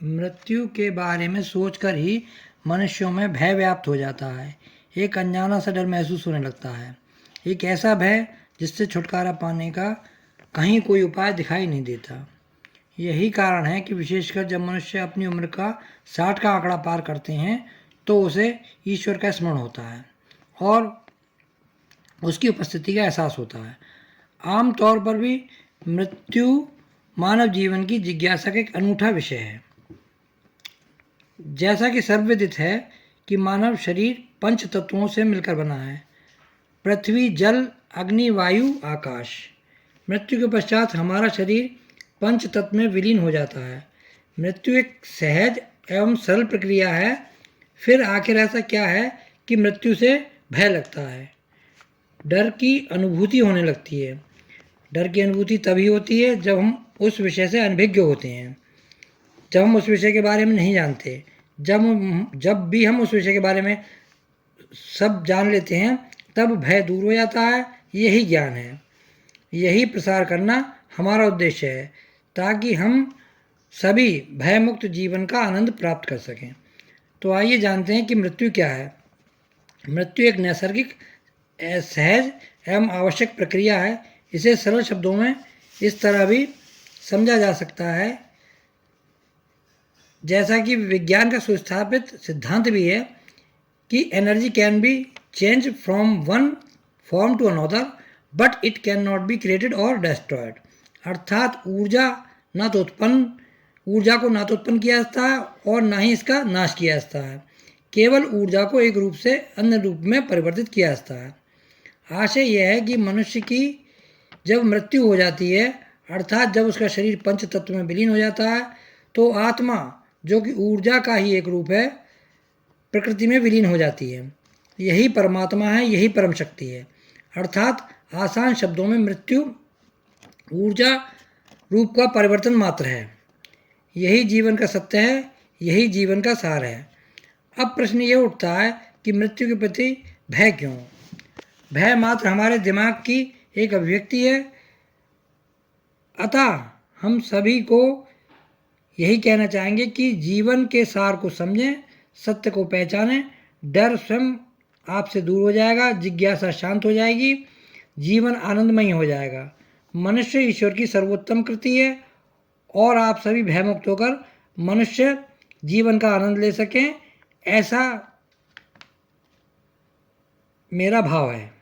मृत्यु के बारे में सोचकर ही मनुष्यों में भय व्याप्त हो जाता है। एक अनजाना सा डर महसूस होने लगता है, एक ऐसा भय जिससे छुटकारा पाने का कहीं कोई उपाय दिखाई नहीं देता। यही कारण है कि विशेषकर जब मनुष्य अपनी उम्र का 60 का आंकड़ा पार करते हैं तो उसे ईश्वर का स्मरण होता है और उसकी उपस्थिति का एहसास होता है। आम तौर पर भी मृत्यु मानव जीवन की जिज्ञासा का एक अनूठा विषय है। जैसा कि सर्वविदित है कि मानव शरीर पंच तत्वों से मिलकर बना है: पृथ्वी, जल, अग्नि, वायु, आकाश। मृत्यु के पश्चात हमारा शरीर पंच तत्व में विलीन हो जाता है। मृत्यु एक सहज एवं सरल प्रक्रिया है। फिर आखिर ऐसा क्या है कि मृत्यु से भय लगता है, डर की अनुभूति होने लगती है। डर की अनुभूति तभी होती है जब हम उस विषय से अनभिज्ञ होते हैं, जब हम उस विषय के बारे में नहीं जानते। जब भी हम उस विषय के बारे में सब जान लेते हैं तब भय दूर हो जाता है। यही ज्ञान है, यही प्रसार करना हमारा उद्देश्य है, ताकि हम सभी भयमुक्त जीवन का आनंद प्राप्त कर सकें। तो आइए जानते हैं कि मृत्यु क्या है। मृत्यु एक नैसर्गिक, सहज एवं आवश्यक प्रक्रिया है। इसे सरल शब्दों में इस तरह भी समझा जा सकता है, जैसा कि विज्ञान का सुस्थापित सिद्धांत भी है कि energy can be change from one form to another but it can not be created और डिस्ट्रॉयड। अर्थात ऊर्जा को ना तो उत्पन्न किया जाता है और ना ही इसका नाश किया जाता है। केवल ऊर्जा को एक रूप से अन्य रूप में परिवर्तित किया जाता है। आशय यह है कि मनुष्य की जब मृत्यु हो जाती है, अर्थात जब उसका शरीर पंच तत्व में विलीन हो जाता है, तो आत्मा, जो कि ऊर्जा का ही एक रूप है, प्रकृति में विलीन हो जाती है। यही परमात्मा है, यही परम शक्ति है। अर्थात आसान शब्दों में मृत्यु ऊर्जा रूप का परिवर्तन मात्र है। यही जीवन का सत्य है, यही जीवन का सार है। अब प्रश्न ये उठता है कि मृत्यु के प्रति भय क्यों? भय मात्र हमारे दिमाग की एक अभिव्यक्ति है। अतः हम सभी को यही कहना चाहेंगे कि जीवन के सार को समझें, सत्य को पहचानें। डर स्वयं आपसे दूर हो जाएगा, जिज्ञासा शांत हो जाएगी, जीवन आनंदमय हो जाएगा। मनुष्य ईश्वर की सर्वोत्तम कृति है और आप सभी भयमुक्त होकर मनुष्य जीवन का आनंद ले सकें, ऐसा मेरा भाव है।